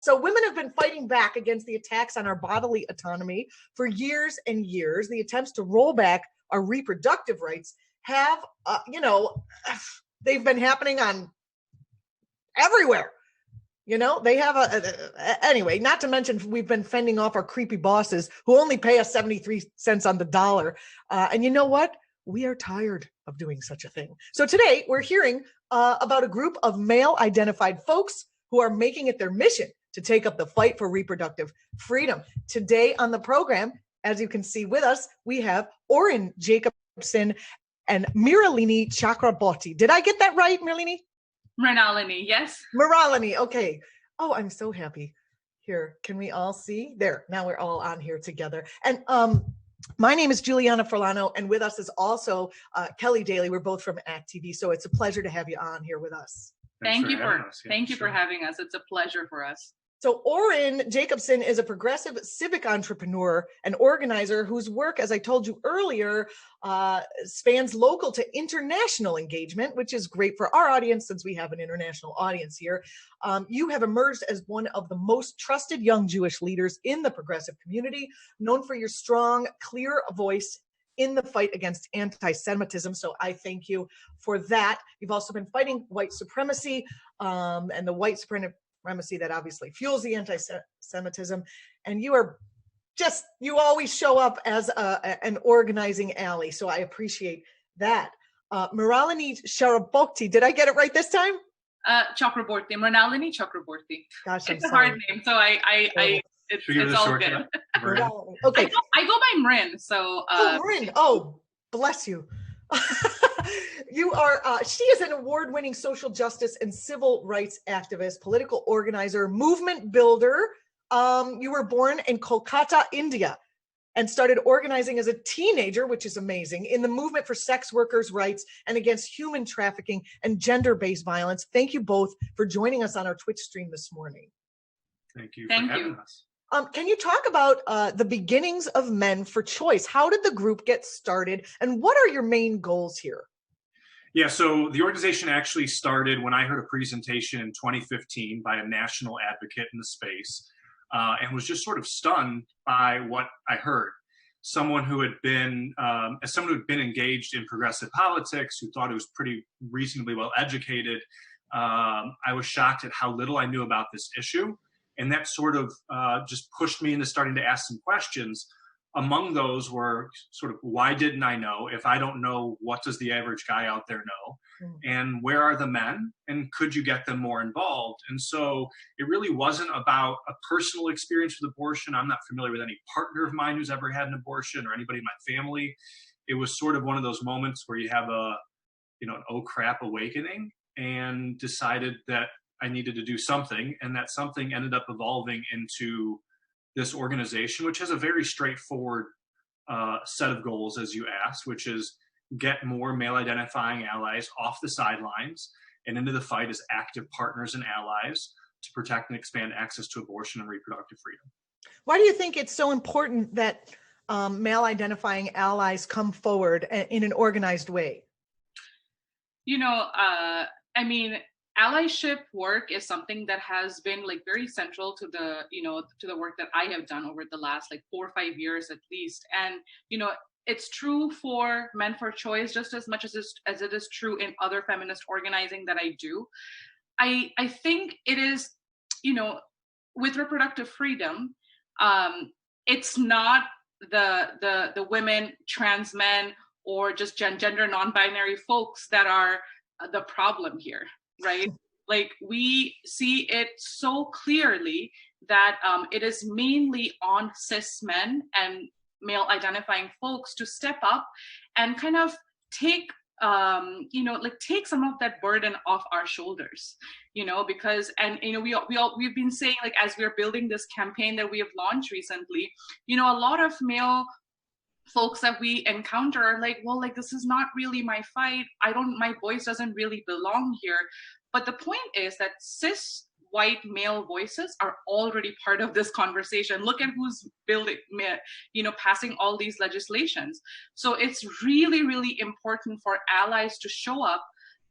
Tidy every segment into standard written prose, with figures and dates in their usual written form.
So women have been fighting back against the attacks on our bodily autonomy for years and years. The attempts to roll back our reproductive rights have, they've been happening on everywhere. They have anyway, not to mention we've been fending off our creepy bosses who only pay us 73 cents on the dollar. And you know what? We are tired of doing such a thing. So today we're hearing about a group of male identified folks who are making it their mission to take up the fight for reproductive freedom. Today on the program, as you can see with us, we have Oren Jacobson and Mrinalini Chakraborty. Did I get that right, Mrinalini? Mrinalini, yes. Mrinalini, okay. Oh, I'm so happy. Here, can we all see? There, now we're all on here together. And my name is Julianna and with us is also Kelli Daly. We're both from act.tv, so it's a pleasure to have you on here with us. Thank you for having us. It's a pleasure for us. So Oren Jacobson is a progressive civic entrepreneur and organizer whose work, as I told you earlier, spans local to international engagement, which is great for our audience since we have an international audience here. You have emerged as one of the most trusted young Jewish leaders in the progressive community, known for your strong, clear voice in the fight against anti-Semitism. So I thank you for that. You've also been fighting white supremacy and the white supremacy that obviously fuels the anti-Semitism. And you always show up as an organizing ally. So I appreciate that. Mrinalini Chakraborty, did I get it right this time? Chakraborty, Mrinalini Chakraborty. Gosh, it's a hard name, so it's all good. Okay. I go by Mrin, so. Mrin. Oh, bless you. She is an award-winning social justice and civil rights activist, political organizer, movement builder. You were born in Kolkata, India, and started organizing as a teenager, which is amazing, in the movement for sex workers' rights and against human trafficking and gender-based violence. Thank you both for joining us on our Twitch stream this morning. Thank you for having us. Can you talk about the beginnings of Men4Choice? How did the group get started, and what are your main goals here? Yeah, so the organization actually started when I heard a presentation in 2015 by a national advocate in the space, and was just sort of stunned by what I heard. Someone who had been, engaged in progressive politics, who thought it was pretty reasonably well educated, I was shocked at how little I knew about this issue. And that sort of just pushed me into starting to ask some questions. Among those were sort of, why didn't I know? If I don't know, what does the average guy out there know? And where are the men? And could you get them more involved? And so it really wasn't about a personal experience with abortion. I'm not familiar with any partner of mine who's ever had an abortion or anybody in my family. It was sort of one of those moments where you have an oh crap awakening, and decided that I needed to do something. And that something ended up evolving into this organization, which has a very straightforward set of goals, as you asked, which is get more male identifying allies off the sidelines and into the fight as active partners and allies to protect and expand access to abortion and reproductive freedom. Why do you think it's so important that male identifying allies come forward in an organized way? Allyship work is something that has been very central to the work that I have done over the last 4 or 5 years at least. And, it's true for Men4Choice just as much as it is true in other feminist organizing that I do. I think it is, with reproductive freedom, it's not the women, trans men, or just gender non-binary folks that are the problem here. Right? We see it so clearly that it is mainly on cis men and male identifying folks to step up and kind of take some of that burden off our shoulders, because, we've been saying, as we're building this campaign that we have launched recently, a lot of male folks that we encounter are this is not really my fight. My voice doesn't really belong here. But the point is that cis white male voices are already part of this conversation. Look at who's passing all these legislations. So it's really, really important for allies to show up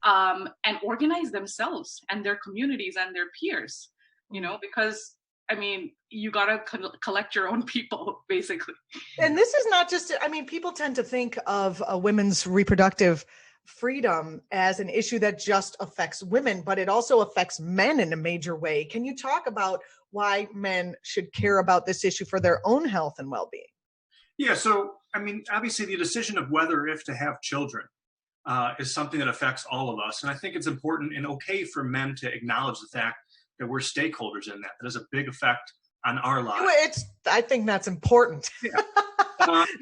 and organize themselves and their communities and their peers, because I mean, you gotta collect your own people, basically. And this is not just, I mean, people tend to think of women's reproductive freedom as an issue that just affects women, but it also affects men in a major way. Can you talk about why men should care about this issue for their own health and well-being? Yeah, so I mean, obviously, the decision of whether or if to have children is something that affects all of us, and I think it's important and okay for men to acknowledge the fact that we're stakeholders in that. That has a big effect on our lives. I think that's important. Yeah.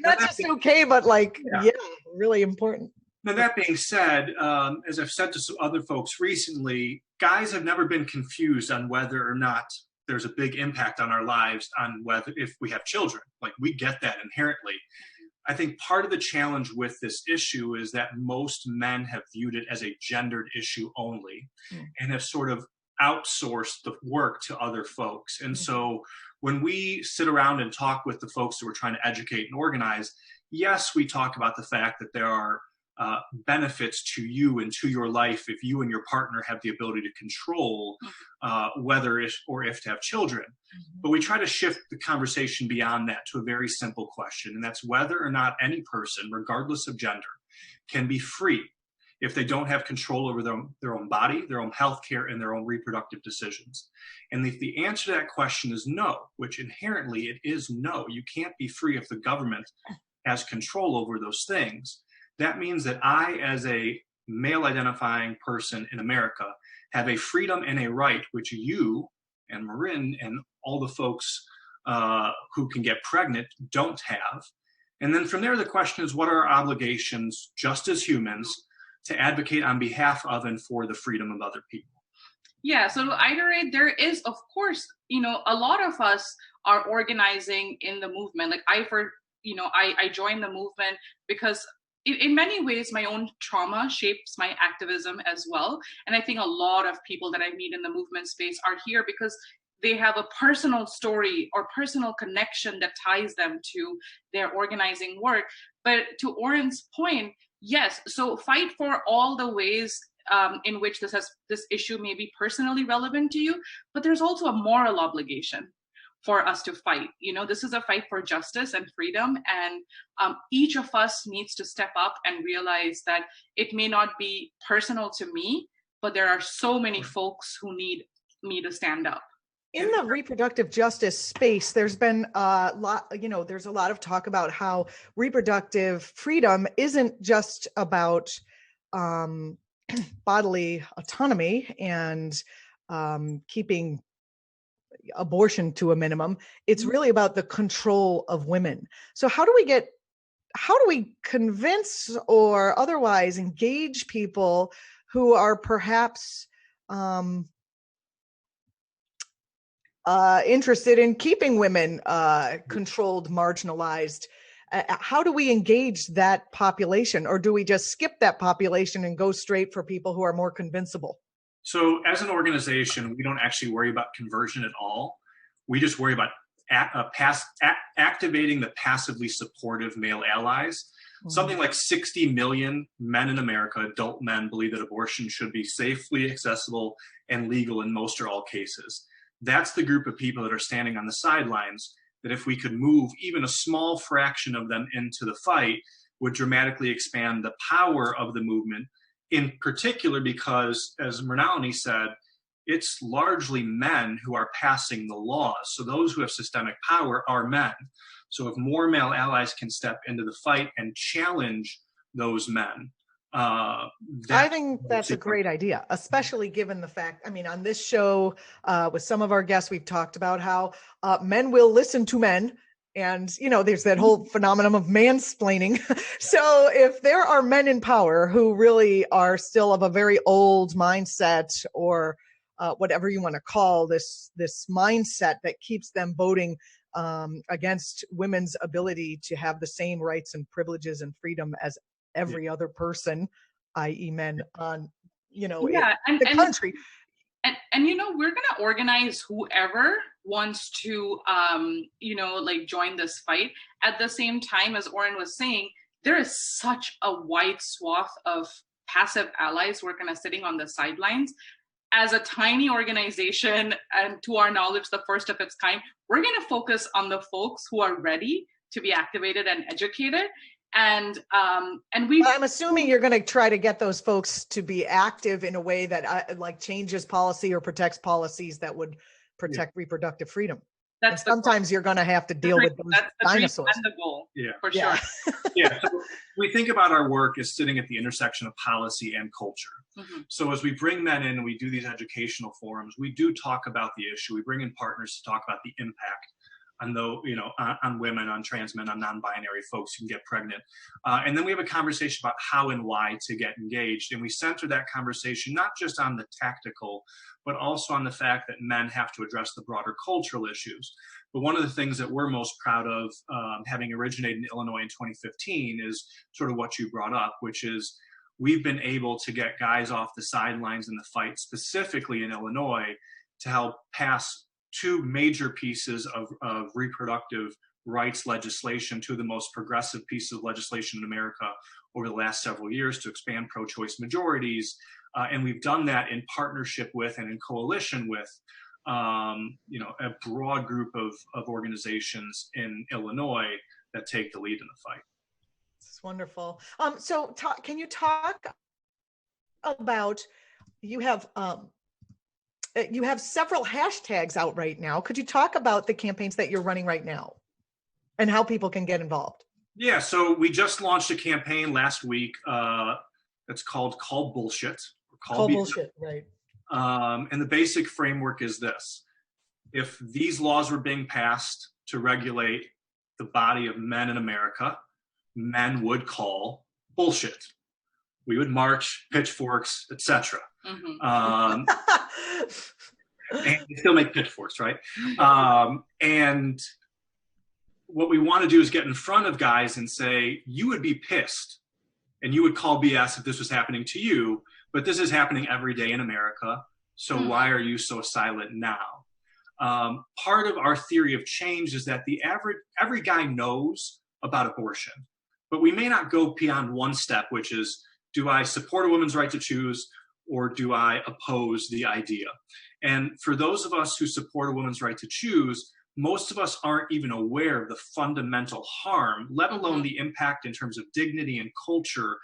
Not just okay, but like, yeah, really important. Now, that being said, as I've said to some other folks recently, guys have never been confused on whether or not there's a big impact on our lives on whether if we have children. Like, we get that inherently. I think part of the challenge with this issue is that most men have viewed it as a gendered issue only and have sort of outsourced the work to other folks. And so when we sit around and talk with the folks that we're trying to educate and organize, yes, we talk about the fact that there are benefits to you and to your life if you and your partner have the ability to control whether or if to have children. But we try to shift the conversation beyond that to a very simple question, and that's whether or not any person, regardless of gender, can be free if they don't have control over their own body, their own health care, and their own reproductive decisions. And if the answer to that question is no, which inherently it is no, you can't be free if the government has control over those things, that means that I, as a male identifying person in America, have a freedom and a right which you and Marin and all the folks who can get pregnant don't have. And then from there, the question is, what are our obligations just as humans to advocate on behalf of and for the freedom of other people? Yeah, so to iterate, there is, of course, a lot of us are organizing in the movement. Like I joined the movement because in many ways, my own trauma shapes my activism as well. And I think a lot of people that I meet in the movement space are here because they have a personal story or personal connection that ties them to their organizing work. But to Oren's point, yes, so fight for all the ways in which this issue may be personally relevant to you, but there's also a moral obligation for us to fight. This is a fight for justice and freedom, and each of us needs to step up and realize that it may not be personal to me, but there are so many folks who need me to stand up. In the reproductive justice space, there's been a lot, there's a lot of talk about how reproductive freedom isn't just about bodily autonomy and keeping abortion to a minimum. It's really about the control of women. So how do we convince or otherwise engage people who are perhaps interested in keeping women controlled, marginalized? How do we engage that population, or do we just skip that population and go straight for people who are more convincible? So as an organization, we don't actually worry about conversion at all. We just worry about activating the passively supportive male allies. Something like 60 million men in America, adult men, believe that abortion should be safely accessible and legal in most or all cases. That's the group of people that are standing on the sidelines, that if we could move even a small fraction of them into the fight, would dramatically expand the power of the movement, in particular because, as Mrinalini said, it's largely men who are passing the laws. So those who have systemic power are men. So if more male allies can step into the fight and challenge those men, I think that's a great idea, especially given the fact, on this show with some of our guests, we've talked about how men will listen to men. And, there's that whole phenomenon of mansplaining. So if there are men in power who really are still of a very old mindset, or whatever you want to call this mindset that keeps them voting against women's ability to have the same rights and privileges and freedom as every other person, i.e. men on, the country. And we're going to organize whoever wants to, join this fight. At the same time, as Oren was saying, there is such a wide swath of passive allies who are kind of sitting on the sidelines. as a tiny organization, and to our knowledge, the first of its kind, we're going to focus on the folks who are ready to be activated and educated. And I'm assuming you're going to try to get those folks to be active in a way that like changes policy or protects policies that would protect reproductive freedom. And sometimes you're going to have to deal with those dinosaurs. That's the goal, yeah, for sure. Yeah. So we think about our work as sitting at the intersection of policy and culture. Mm-hmm. So as we bring men in and we do these educational forums, we do talk about the issue. We bring in partners to talk about the impact on on women, on trans men, on non-binary folks who can get pregnant. And then we have a conversation about how and why to get engaged. And we center that conversation not just on the tactical, but also on the fact that men have to address the broader cultural issues. But one of the things that we're most proud of, having originated in Illinois in 2015, is sort of what you brought up, which is we've been able to get guys off the sidelines in the fight, specifically in Illinois, to help pass two major pieces of reproductive rights legislation, two of the most progressive pieces of legislation in America over the last several years to expand pro-choice majorities. And we've done that in partnership with and in coalition with a broad group of organizations in Illinois that take the lead in the fight. It's wonderful. So can you talk about, you have several hashtags out right now. Could you talk about the campaigns that you're running right now and how people can get involved? Yeah, so we just launched a campaign last week that's called Call Bullshit. Call Bullshit, right. And the basic framework is this. If these laws were being passed to regulate the body of men in America, men would call bullshit. We would march, pitchforks, etc. Mm-hmm. And they still make pitchforks, right? And what we want to do is get in front of guys and say, you would be pissed and you would call BS if this was happening to you, but this is happening every day in America. So why are you so silent now? Part of our theory of change is that every guy knows about abortion, but we may not go beyond one step, which is, do I support a woman's right to choose, or do I oppose the idea? And for those of us who support a woman's right to choose, most of us aren't even aware of the fundamental harm, let alone the impact in terms of dignity and culture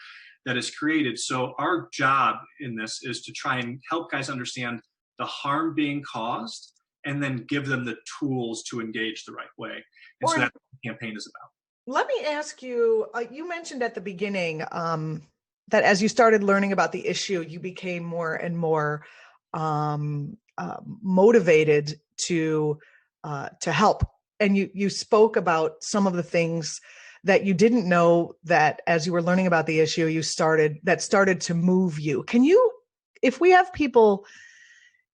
that is created. So our job in this is to try and help guys understand the harm being caused and then give them the tools to engage the right way. And so that's what the campaign is about. Let me ask you, you mentioned at the beginning that as you started learning about the issue, you became more and more motivated to help. And you spoke about some of the things that you didn't know that as you were learning about the issue, that started to move you. Can you, if we have people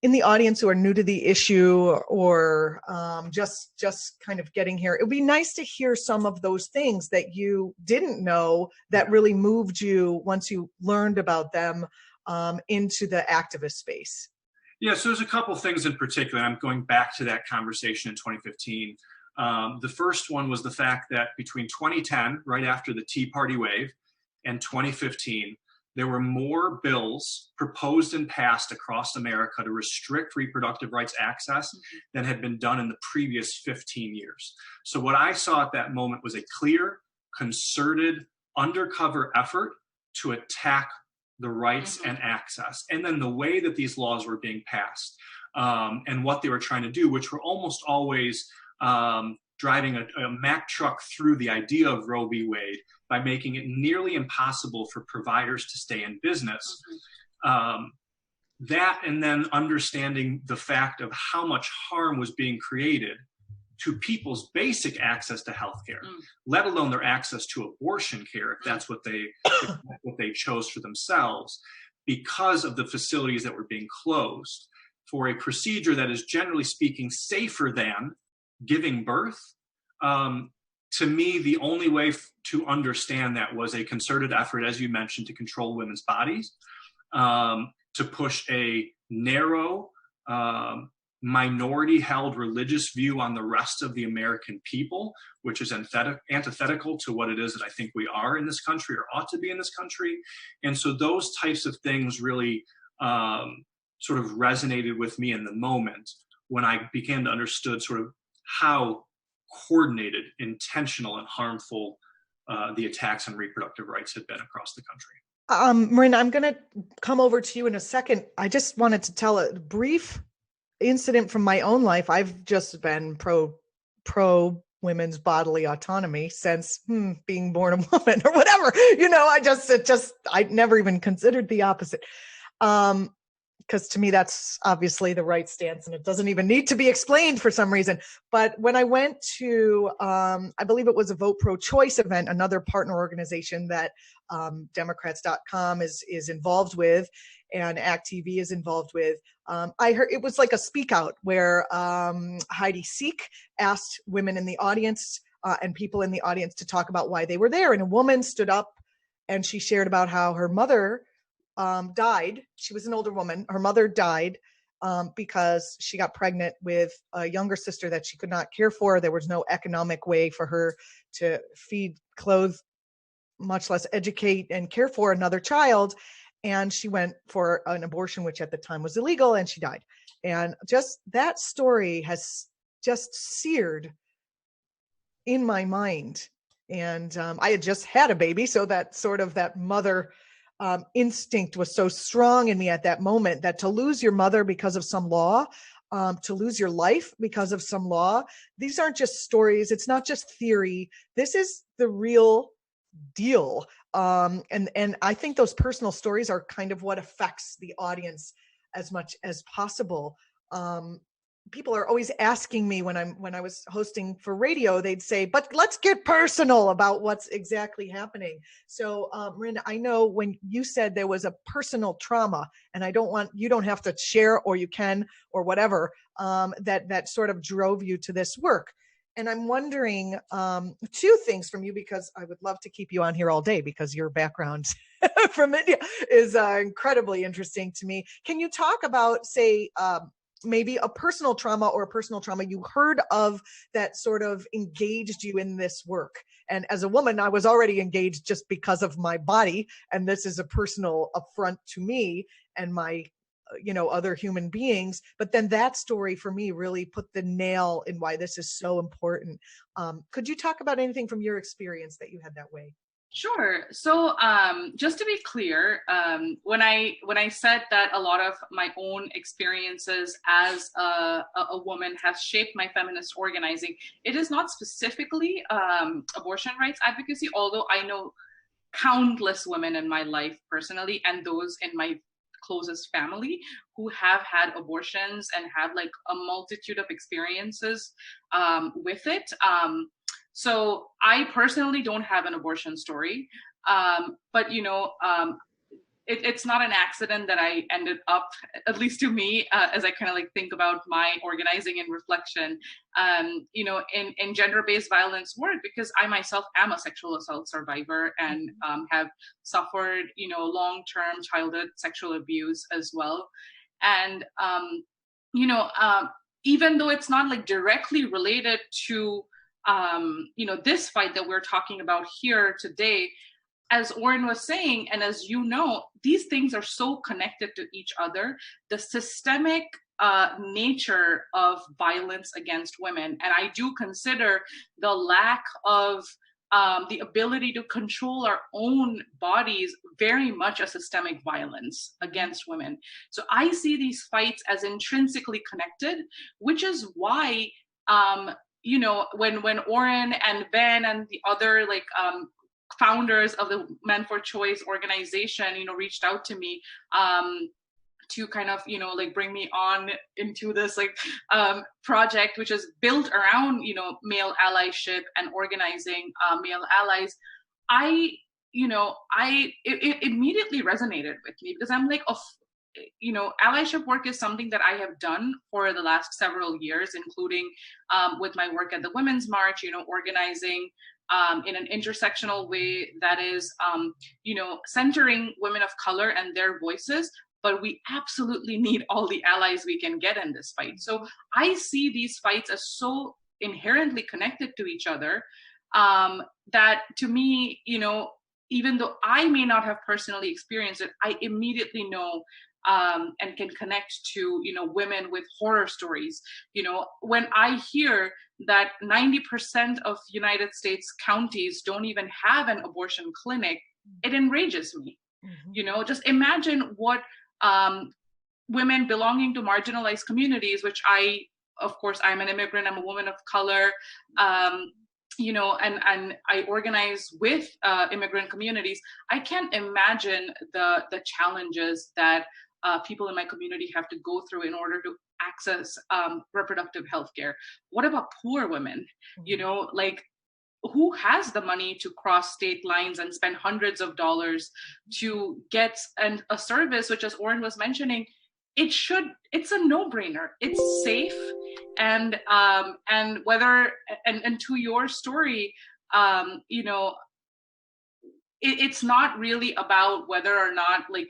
in the audience who are new to the issue or just kind of getting here, it would be nice to hear some of those things that you didn't know that really moved you once you learned about them into the activist space. Yeah, so there's a couple of things in particular. I'm going back to that conversation in 2015. The first one was the fact that between 2010, right after the Tea Party wave, and 2015, there were more bills proposed and passed across America to restrict reproductive rights access than had been done in the previous 15 years. So what I saw at that moment was a clear, concerted, undercover effort to attack the rights and access. And then the way that these laws were being passed and what they were trying to do, which were almost always driving a Mack truck through the idea of Roe v. Wade by making it nearly impossible for providers to stay in business. That, and then understanding the fact of how much harm was being created to people's basic access to healthcare, let alone their access to abortion care, if that's what they chose for themselves, because of the facilities that were being closed for a procedure that is, generally speaking, safer than giving birth. To me, the only way to understand that was a concerted effort, as you mentioned, to control women's bodies, to push a narrow, minority-held religious view on the rest of the American people, which is antithetical to what it is that I think we are in this country or ought to be in this country. And so those types of things really sort of resonated with me in the moment when I began to understood sort of how coordinated, intentional, and harmful the attacks on reproductive rights had been across the country. Marin, I'm going to come over to you in a second. I just wanted to tell a brief incident from my own life. I've just been pro women's bodily autonomy since being born a woman or whatever. I never even considered the opposite. Because to me, that's obviously the right stance, and it doesn't even need to be explained for some reason. But when I went to, I believe it was a Vote Pro-Choice event, another partner organization that Democrats.com is involved with, and act.tv is involved with, I heard it was like a speak out where Heidi Seek asked women in the audience and people in the audience to talk about why they were there. And a woman stood up and she shared about how her mother died. She was an older woman. Her mother died because she got pregnant with a younger sister that she could not care for. There was no economic way for her to feed, clothe, much less educate and care for another child. And she went for an abortion, which at the time was illegal, and she died. And just that story has just seared in my mind. And I had just had a baby, so that sort of that mother instinct was so strong in me at that moment, that to lose your mother because of some law, to lose your life because of some law, these aren't just stories. It's not just theory. This is the real deal. And I think those personal stories are kind of what affects the audience as much as possible. People are always asking me when I was hosting for radio, they'd say, but let's get personal about what's exactly happening. So, Rin, I know when you said there was a personal trauma, and you don't have to share, or you can, or whatever, that sort of drove you to this work. And I'm wondering two things from you, because I would love to keep you on here all day, because your background from India is incredibly interesting to me. Can you talk about, say, maybe a personal trauma you heard of that sort of engaged you in this work? And as a woman, I was already engaged just because of my body, and this is a personal affront to me and my other human beings. But then that story for me really put the nail in why this is so important. Could you talk about anything from your experience that you had that way? Sure. So just to be clear, when I said that a lot of my own experiences as a woman has shaped my feminist organizing, it is not specifically abortion rights advocacy, although I know countless women in my life personally, and those in my closest family, who have had abortions and have like a multitude of experiences with it. So I personally don't have an abortion story, but it's not an accident that I ended up, at least to me, as I kind of like think about my organizing and reflection, in gender-based violence work, because I myself am a sexual assault survivor and have suffered, long-term childhood sexual abuse as well. And, even though it's not like directly related to, this fight that we're talking about here today, as Oren was saying, and as you know, these things are so connected to each other. The systemic nature of violence against women, and I do consider the lack of the ability to control our own bodies very much a systemic violence against women. So I see these fights as intrinsically connected, which is why when Oren and Ben and the other founders of the Men4Choice organization, reached out to me to kind of, bring me on into this project, which is built around, male allyship and organizing male allies. It immediately resonated with me, because I'm like, allyship work is something that I have done for the last several years, including with my work at the Women's March, organizing in an intersectional way that is, centering women of color and their voices. But we absolutely need all the allies we can get in this fight. So I see these fights as so inherently connected to each other that to me, even though I may not have personally experienced it, I immediately know and can connect to, women with horror stories. When I hear that 90% of United States counties don't even have an abortion clinic, it enrages me. Just imagine what women belonging to marginalized communities, which of course, I'm an immigrant, I'm a woman of color, and I organize with immigrant communities. I can't imagine the challenges that people in my community have to go through in order to access reproductive health care. What about poor women? Like, who has the money to cross state lines and spend hundreds of dollars to get a service, which, as Oren was mentioning, it's a no-brainer. It's safe, and whether and to your story, it's not really about whether or not, like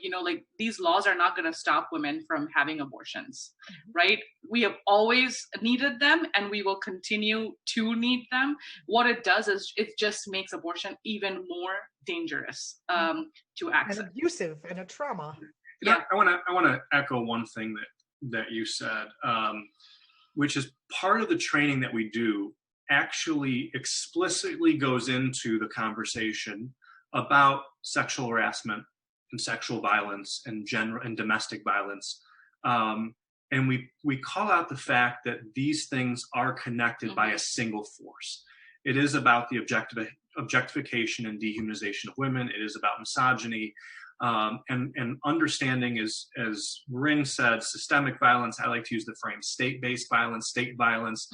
these laws are not going to stop women from having abortions, right? We have always needed them, and we will continue to need them. What it does is it just makes abortion even more dangerous to access, and abusive, and a trauma. Yeah, I want to echo one thing that you said, which is part of the training that we do actually explicitly goes into the conversation about sexual harassment and sexual violence and domestic violence, and we call out the fact that these things are connected by a single force. It is about the objectification and dehumanization of women. It is about misogyny. And understanding, as Ring said, systemic violence. I like to use the frame state-based violence, state violence,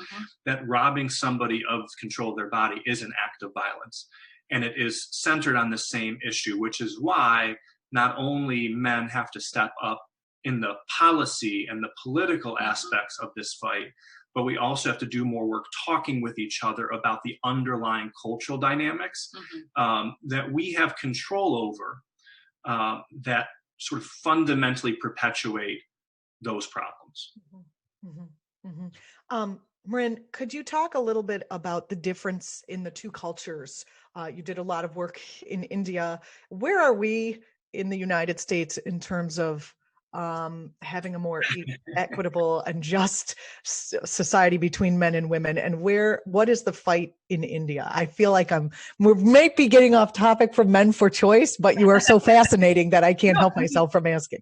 that robbing somebody of control of their body is an act of violence. And it is centered on the same issue, which is why not only men have to step up in the policy and the political aspects of this fight, but we also have to do more work talking with each other about the underlying cultural dynamics that we have control over, that sort of fundamentally perpetuate those problems. Marin, could you talk a little bit about the difference in the two cultures? You did a lot of work in India. Where are we in the United States in terms of having a more equitable and just society between men and women? And what is the fight in India? I feel like we might be getting off topic from Men4Choice, but you are so fascinating that I can't help myself from asking.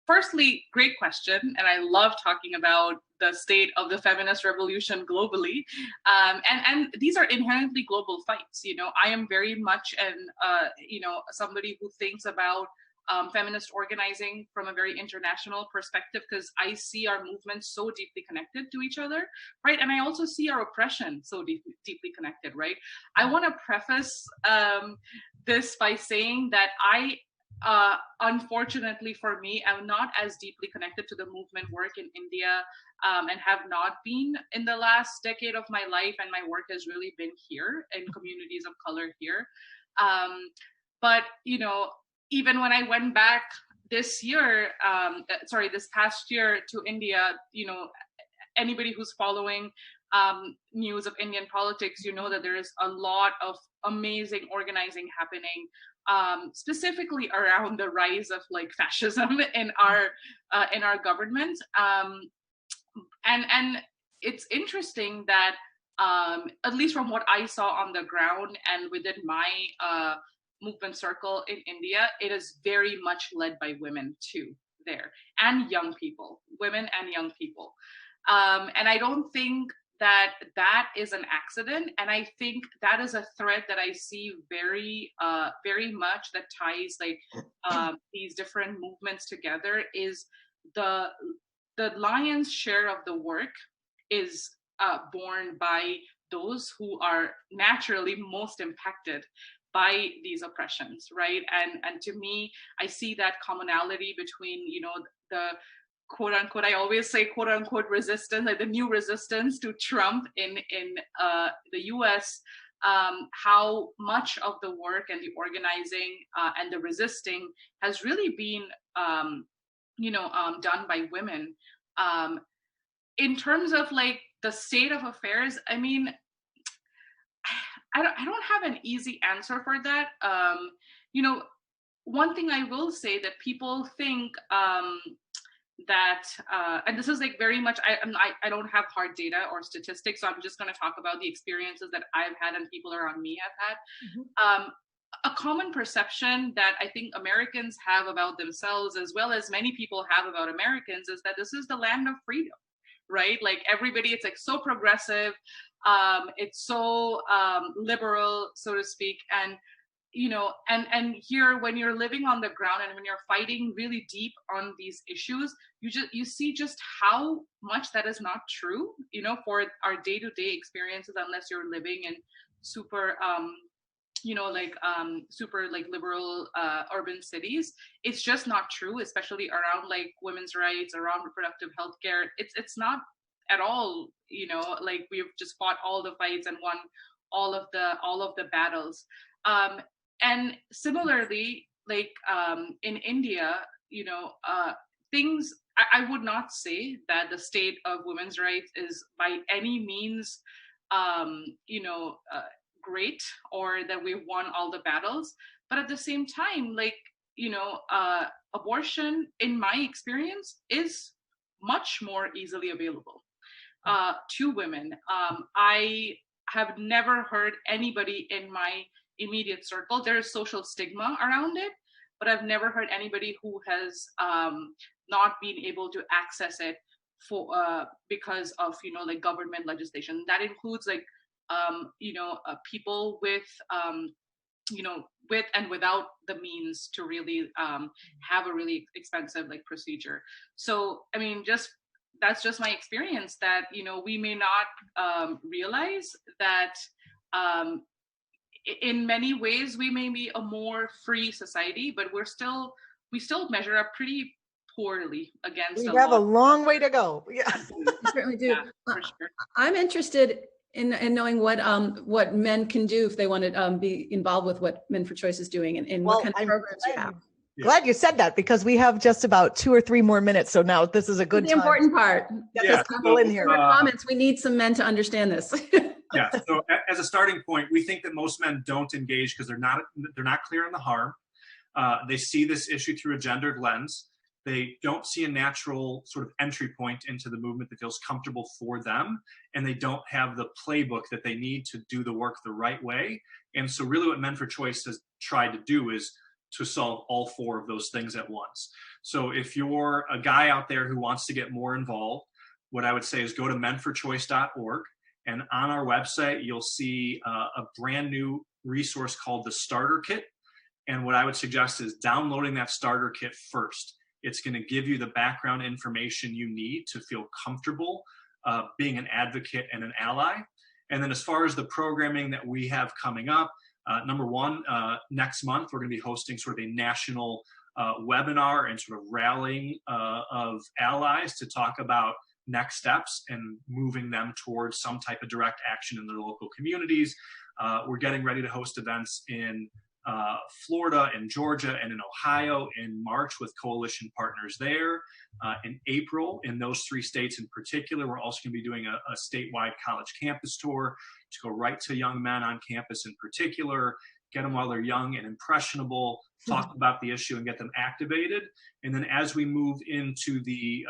Firstly, great question. And I love talking about the state of the feminist revolution globally. And these are inherently global fights. I am very much somebody who thinks about feminist organizing from a very international perspective, because I see our movements so deeply connected to each other, right? And I also see our oppression so deeply connected, right? I want to preface this by saying that unfortunately for me, I'm not as deeply connected to the movement work in India, and have not been in the last decade of my life, and my work has really been here in communities of color here. But even when I went back this past year to India, anybody who's following news of Indian politics, that there is a lot of amazing organizing happening, specifically around the rise of fascism in our government. And it's interesting that at least from what I saw on the ground and within my movement circle in India, it is very much led by women too there, and young people, women and young people. And I don't think that is an accident. And I think that is a thread that I see very, very much that ties these different movements together, is the lion's share of the work is borne by those who are naturally most impacted by these oppressions, right? And to me, I see that commonality between, the quote unquote, I always say quote unquote resistance, like the new resistance to Trump in the US, how much of the work and the organizing and the resisting has really been, done by women. In terms of the state of affairs, I mean, I don't have an easy answer for that. one thing I will say that people think that, and this is like very much, I don't have hard data or statistics, so I'm just going to talk about the experiences that I've had and people around me have had. A common perception that I think Americans have about themselves, as well as many people have about Americans, is that this is the land of freedom, right? Like everybody, it's like so progressive, it's so liberal, so to speak, and and here, when you're living on the ground and when you're fighting really deep on these issues, you see just how much that is not true, for our day-to-day experiences, unless you're living in super super like liberal urban cities. It's just not true, especially around like women's rights, around reproductive health care. It's not at all, like we've just fought all the fights and won all of the battles. And similarly, like in India, things, I would not say that the state of women's rights is by any means, great, or that we've won all the battles. But at the same time, like, abortion, in my experience, is much more easily available to women. I have never heard anybody in my immediate circle, there's social stigma around it, but I've never heard anybody who has not been able to access it for because of like government legislation. That includes like people with with and without the means to really have a really expensive like procedure. So I mean, that's just my experience, that we may not realize that in many ways we may be a more free society, but we still measure up pretty poorly against. We have a long way to go. Yeah, we certainly do. Yeah, for sure. I'm interested in knowing what men can do if they want to be involved with what Men4Choice is doing, and what kind of programs you have. Glad you said that, because we have just about 2 or 3 more minutes. So now this is a good time. The important part. Get this couple in here. Comments. We need some men to understand this. Yeah. So as a starting point, we think that most men don't engage because they're not clear on the harm. They see this issue through a gendered lens. They don't see a natural sort of entry point into the movement that feels comfortable for them, and they don't have the playbook that they need to do the work the right way. And so really what Men4Choice has tried to do is to solve all 4 of those things at once. So if you're a guy out there who wants to get more involved, what I would say is go to men4choice.org, and on our website you'll see a brand new resource called the Starter Kit. And what I would suggest is downloading that starter kit first. It's going to give you the background information you need to feel comfortable being an advocate and an ally. And then as far as the programming that we have coming up, number one, next month, we're going to be hosting sort of a national webinar and sort of rallying of allies to talk about next steps and moving them towards some type of direct action in their local communities. We're getting ready to host events in Florida and Georgia and in Ohio in March with coalition partners there. In April, in those 3 states in particular, we're also going to be doing a statewide college campus tour to go right to young men on campus in particular, get them while they're young and impressionable, talk about the issue and get them activated. And then as we move into the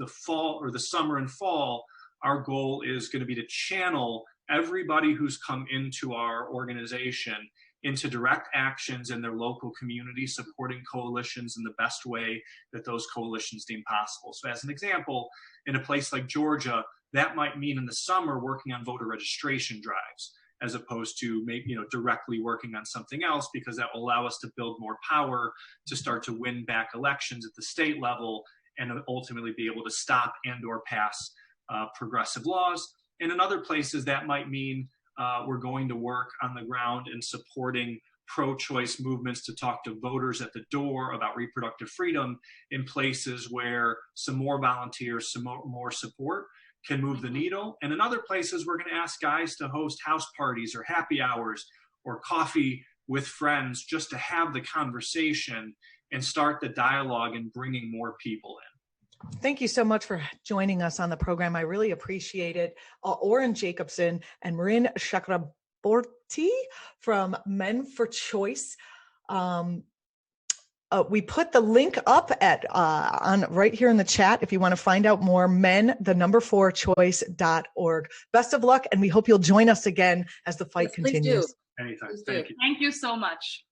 fall, or the summer and fall, our goal is going to be to channel everybody who's come into our organization into direct actions in their local community, supporting coalitions in the best way that those coalitions deem possible. So as an example, in a place like Georgia, that might mean in the summer working on voter registration drives, as opposed to maybe directly working on something else, because that will allow us to build more power to start to win back elections at the state level and ultimately be able to stop and or pass progressive laws. And in other places, that might mean we're going to work on the ground and supporting pro-choice movements to talk to voters at the door about reproductive freedom in places where some more volunteers, some more support can move the needle. And in other places, we're going to ask guys to host house parties or happy hours or coffee with friends just to have the conversation and start the dialogue and bringing more people in. Thank you so much for joining us on the program. I really appreciate it. Oren Jacobson and Mrinalini Chakraborty from Men4Choice. We put the link up at on right here in the chat if you want to find out more. Men4Choice.org. Best of luck, and we hope you'll join us again as the fight Yes, please continues. do. Anytime. Please do. Thank you. Thank you so much.